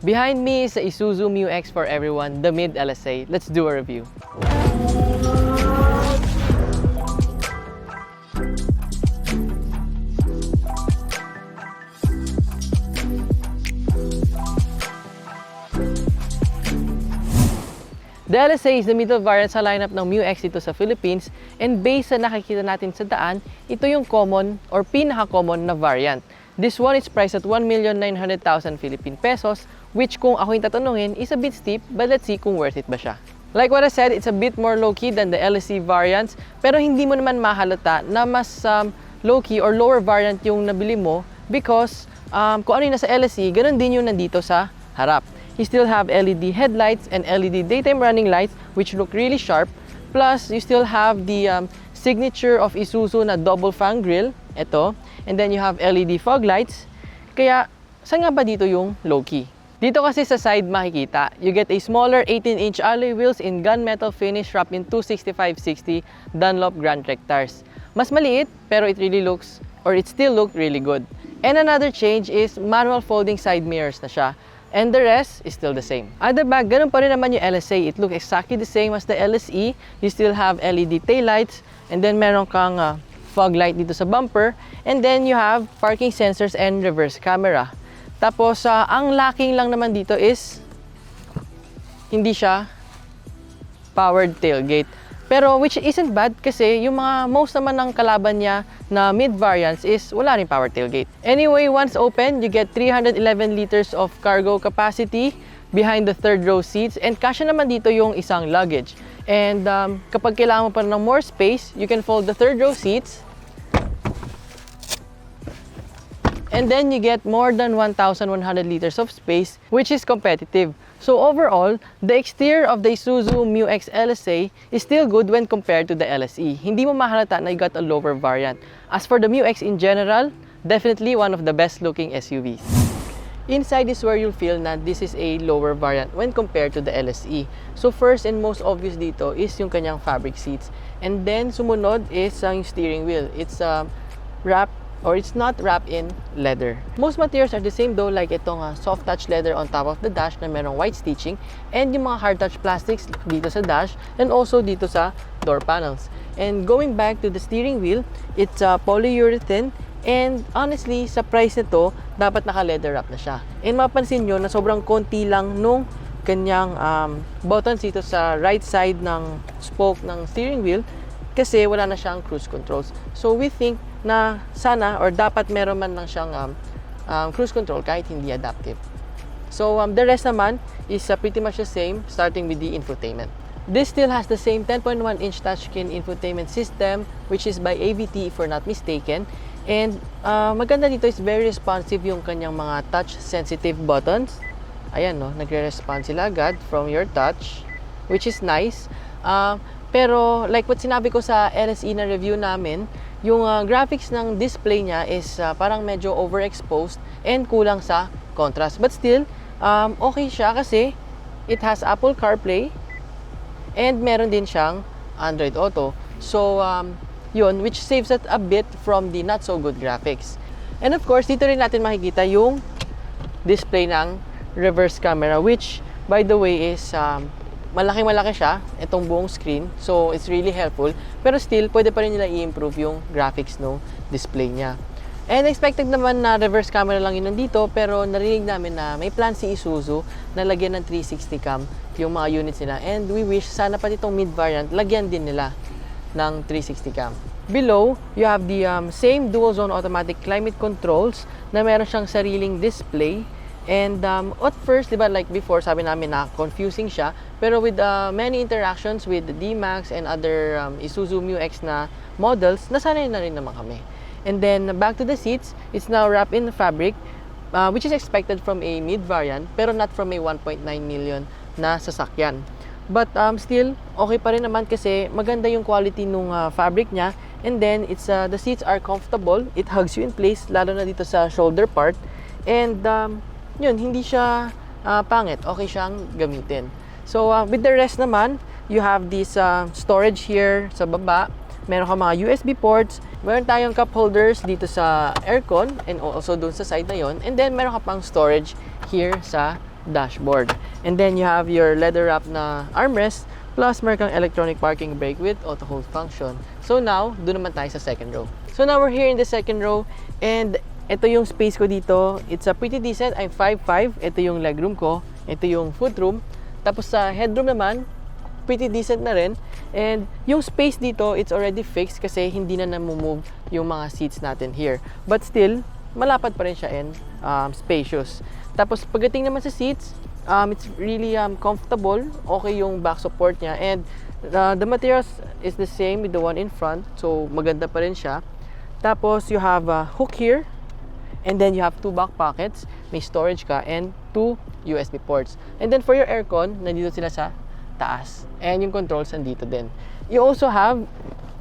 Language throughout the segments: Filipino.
Behind me is the Isuzu MU-X for everyone, the mid LSA. Let's do a review. The LSA is the middle variant sa lineup ng MU-X dito sa Philippines, and based sa nakikita natin sa daan, ito yung common or pinaka-common na variant. This one is priced at 1,900,000 Philippine pesos, which kung ako yung tatanungin is a bit steep, but let's see kung worth it ba siya. Like what I said, it's a bit more low-key than the LSE variants, pero hindi mo naman mahalata na mas low-key or lower variant yung nabili mo because kung ano yung nasa LSE, ganun din yung nandito sa harap. You still have LED headlights and LED daytime running lights which look really sharp. Plus, you still have the signature of Isuzu na double fan grille, ito. And then you have LED fog lights. Kaya, saan nga ba dito yung low-key? Dito kasi sa side makikita, you get a smaller 18-inch alloy wheels in gunmetal finish wrapped in 265/60 Dunlop Grand Rectars. Mas maliit, pero it still looked really good. And another change is manual folding side mirrors na siya. And the rest is still the same. At the back, ganun pa rin naman yung LSA. It looks exactly the same as the LSE. You still have LED taillights, and then meron kang fog light dito sa bumper, and then you have parking sensors and reverse camera. Tapos, ang lacking lang naman dito is hindi siya powered tailgate. Pero which isn't bad kasi yung mga most naman ng kalaban niya na mid variants is wala rin power tailgate. Anyway, once open, you get 311 liters of cargo capacity behind the third row seats, and kasya naman dito yung isang luggage. And kapag kailangan mo pa ng more space, you can fold the third row seats. And then you get more than 1,100 liters of space, which is competitive. So overall, the exterior of the Isuzu MU-X LSA is still good when compared to the LSE. Hindi mo mahalata na you got a lower variant. As for the MU-X in general, definitely one of the best looking SUVs. Inside is where you'll feel na this is a lower variant when compared to the LSE. So first and most obvious dito is yung kanyang fabric seats. And then sumunod is yung steering wheel. It's it's not wrapped in leather. Most materials are the same though, like itong soft touch leather on top of the dash na merong white stitching, and yung mga hard touch plastics dito sa dash and also dito sa door panels. And going back to the steering wheel, it's polyurethane, and honestly sa price nito dapat naka leather wrap na siya. And mapansin nyo na sobrang konti lang nung kanyang buttons dito sa right side ng spoke ng steering wheel kasi wala na siyang cruise controls. So we think na sana or dapat meron man lang siyang cruise control kahit hindi adaptive. So the rest naman is pretty much the same, starting with the infotainment. This still has the same 10.1-inch touchscreen infotainment system, which is by AVT if we're not mistaken. And maganda dito is very responsive yung kanyang mga touch-sensitive buttons. Ayan, no, nagre-respond sila agad from your touch, which is nice. Pero like what sinabi ko sa LSE na review namin, yung graphics ng display niya is parang medyo overexposed and kulang sa contrast. But still, okay siya kasi it has Apple CarPlay and meron din siyang Android Auto. So, yun, which saves it a bit from the not so good graphics. And of course, dito rin natin makikita yung display ng reverse camera, which by the way is malaki-malaki siya, itong buong screen. So, it's really helpful. Pero still, pwede pa rin nila i-improve yung graphics ng display niya. And expected naman na reverse camera lang yun nandito, pero narinig namin na may plan si Isuzu na lagyan ng 360 cam yung mga units nila. And we wish sana pati itong mid-variant, lagyan din nila ng 360 cam. Below, you have the same dual-zone automatic climate controls na meron siyang sariling display. And at first, diba, like before, sabi namin na confusing siya. Pero with many interactions with the D-Max and other Isuzu MU-X na models, nasanay na rin naman kami. And then, back to the seats, it's now wrapped in fabric, which is expected from a mid-variant, pero not from a 1.9 million na sasakyan. But still, okay pa rin naman kasi maganda yung quality nung fabric niya. And then, the seats are comfortable. It hugs you in place, lalo na dito sa shoulder part. And yun, hindi siya pangit. Okay siyang gamitin. So, with the rest naman, you have this storage here sa baba. Meron ka mga USB ports. Meron tayong cup holders dito sa aircon and also dun sa side na yon. And then, meron ka pang storage here sa dashboard. And then you have your leather wrap na armrest, plus meron kang electronic parking brake with auto hold function. So now, doon naman tayo sa second row. So now we're here in the second row, and ito yung space ko dito. It's a pretty decent. I'm 5'5". Ito yung legroom ko. Ito yung footroom. Tapos sa headroom naman, pretty decent na rin. And yung space dito, it's already fixed kasi hindi na namumove yung mga seats natin here. But still, malapad pa rin siya and spacious. Tapos pagdating naman sa seats, it's really comfortable. Okay yung back support niya. And the materials is the same with the one in front. So maganda pa rin siya. Tapos you have a hook here. And then you have 2 back pockets. May storage ka and 2 USB ports. And then for your aircon, nandito sila sa taas. And yung controls nandito din. You also have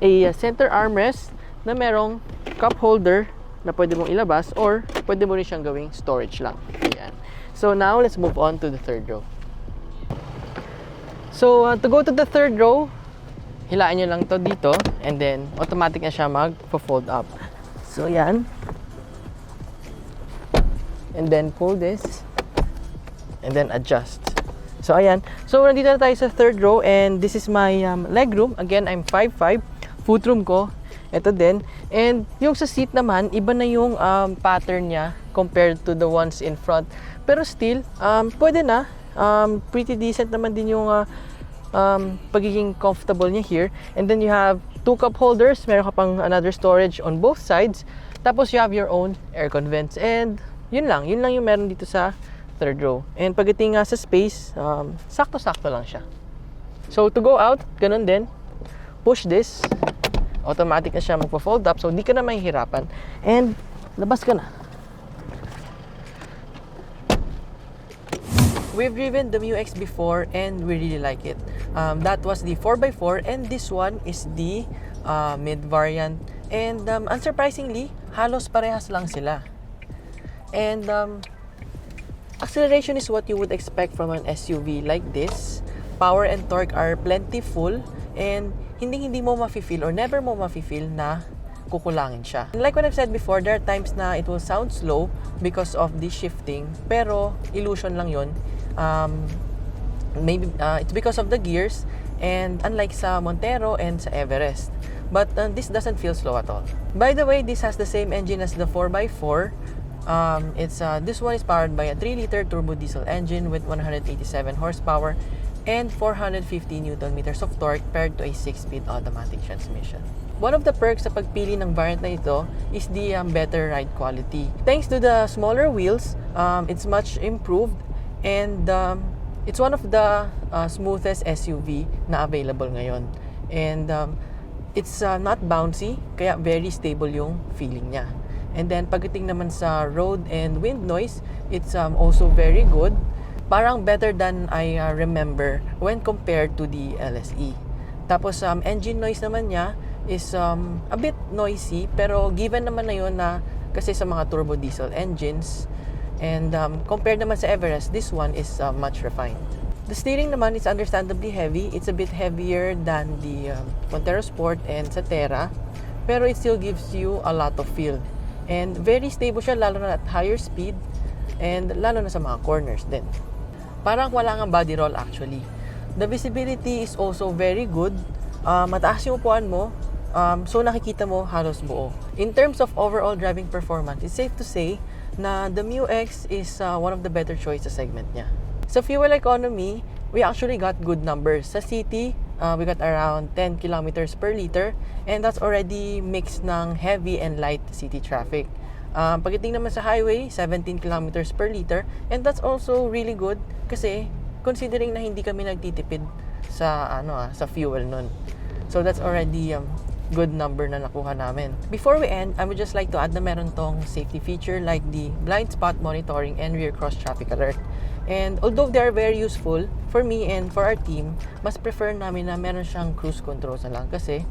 a center armrest na merong cup holder na pwede mong ilabas or pwede mo rin siyang gawing storage lang. Ayan. So now, let's move on to the third row. So, to go to the third row, hilaan nyo lang to dito and then automatic na siya mag-fold up. So, yan. And then pull this and then adjust. So, ayan. So, nandito na tayo sa third row and this is my leg room. Again, I'm 5'5". Footroom ko. Ito din. And yung sa seat naman, iba na yung pattern niya compared to the ones in front. Pero still, pwede na. Pretty decent naman din yung pagiging comfortable niya here. And then you have 2 cup holders. Meron ka pang another storage on both sides. Tapos you have your own aircon vents. And yun lang yung meron dito sa third row. And pagdating sa space, sakto-sakto lang siya. So to go out, ganun din. Push this. Automatic na siya magpa-fold up. So di ka na mahihirapan. And labas ka na. We've driven the MU X before and we really like it. That was the 4x4 and this one is the mid variant. And unsurprisingly, halos parehas lang sila. And acceleration is what you would expect from an SUV like this. Power and torque are plentiful and hindi mo mafe-feel or never mo mafe-feel na kukulangin siya. And like what I've said before, there are times na it will sound slow because of the shifting, pero illusion lang yun. Maybe it's because of the gears, and unlike sa Montero and sa Everest. But this doesn't feel slow at all. By the way, this has the same engine as the 4x4. This one is powered by a 3-liter turbo diesel engine with 187 horsepower and 450 Nm of torque paired to a 6-speed automatic transmission. One of the perks sa pagpili ng variant na ito is the better ride quality. Thanks to the smaller wheels, it's much improved and it's one of the smoothest SUV na available ngayon. And it's not bouncy, kaya very stable yung feeling niya. And then pagdating naman sa road and wind noise, it's also very good. Parang better than I remember when compared to the LSE. Tapos engine noise naman niya is a bit noisy, pero given naman na yun na kasi sa mga turbo diesel engines. And compared naman sa Everest, this one is much refined. The steering naman is understandably heavy. It's a bit heavier than the Montero Sport and sa Terra, pero it still gives you a lot of feel. And very stable siya, lalo na at higher speed and lalo na sa mga corners din. Parang wala nga body roll actually. The visibility is also very good. Mataas yung upuan mo, so nakikita mo halos buo. In terms of overall driving performance, it's safe to say na the MU X is one of the better choice sa segment niya. Sa fuel economy, we actually got good numbers. Sa city, we got around 10 kilometers per liter and that's already mixed ng heavy and light city traffic. Pagdating naman sa highway, 17 kilometers per liter and that's also really good kasi considering na hindi kami nagtitipid sa sa fuel nun. So that's already good number na nakuha namin. Before we end, I would just like to add na meron tong safety feature like the blind spot monitoring and rear cross traffic alert. And although they are very useful, for me and for our team, mas prefer namin na meron siyang cruise control na lang kasi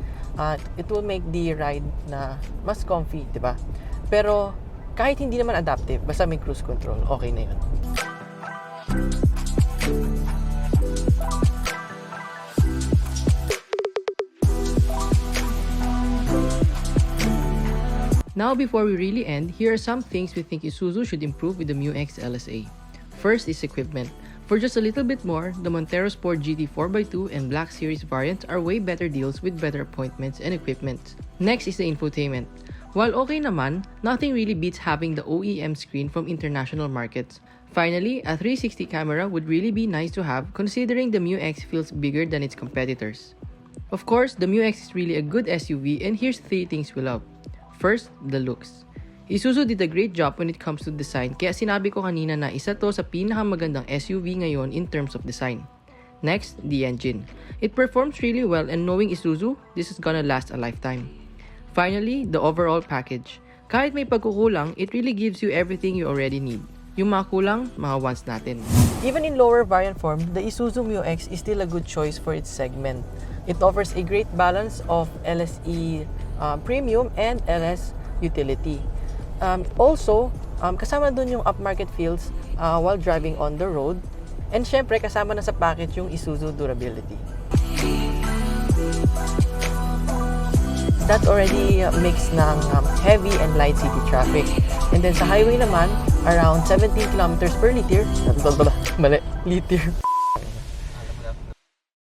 it will make the ride na mas comfy, diba? Pero kahit hindi naman adaptive, basta may cruise control, okay na yun. Now, before we really end, here are some things we think Isuzu should improve with the MU X LSA. First is equipment. For just a little bit more, the Montero Sport GT 4x2 and Black Series variants are way better deals with better appointments and equipment. Next is the infotainment. While okay naman, nothing really beats having the OEM screen from international markets. Finally, a 360 camera would really be nice to have considering the MU-X feels bigger than its competitors. Of course, the MU-X is really a good SUV and here's 3 things we love. First, the looks. Isuzu did a great job when it comes to design kaya sinabi ko kanina na isa to sa pinakamagandang SUV ngayon in terms of design. Next, the engine. It performs really well and knowing Isuzu, this is gonna last a lifetime. Finally, the overall package. Kahit may pagkukulang, it really gives you everything you already need. Yung mga kulang, mga wants natin. Even in lower variant form, the Isuzu MU-X is still a good choice for its segment. It offers a great balance of LSE premium and LS utility. Also, kasama dun yung upmarket feels while driving on the road. And syempre, kasama na sa package yung Isuzu durability. That already makes ng heavy and light city traffic. And then sa highway naman, around 17 kilometers per liter. Mali, liter.